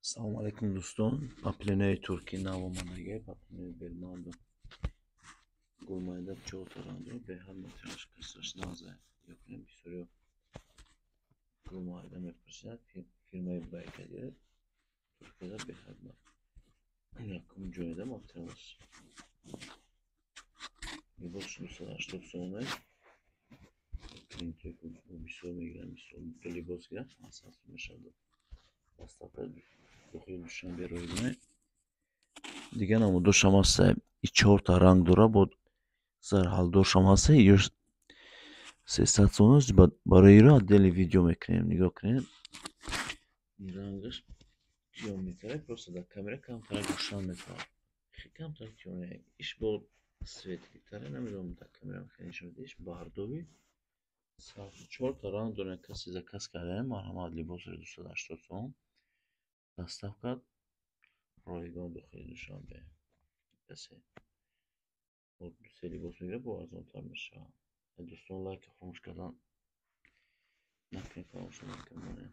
Assalomu alaykum do'ston. Paplinay turki navomanaga paplinay belmando. Gulmayda чёртарандро бехад метраш касаш наза. Ёкнем бисёриё гулmayda мепрасад фирмаи байкади туркияда бехад ба якум ҷойда материалаш либос 280 сомон принтер бисёр мегирам бисёр либос гирам 500 сом мешавад. Доставка дохили душанбе ройдиме دیگه نمو دوشم هسته ای 4 رنگ داره بود زرحال دوشم هسته ای 300 سونش برای را دلی ویدیو میکنیم نگاه کنیم این رنگش کیون میتره просто در камера камтар روشن میتره خیلی камтар کیون ایش با سویتی تره نمیدونم در камера خیلی شده ایش باردوی 4 رنگ داره کسی за کس کرده مرحمت لباس 280 سوم доставка رایگان داخل دوشنبه کسی دوستی لباس میگیره با ارزان‌تر میشه. دوستان لایک فراموش کردن نکنید، فراموش نکنید.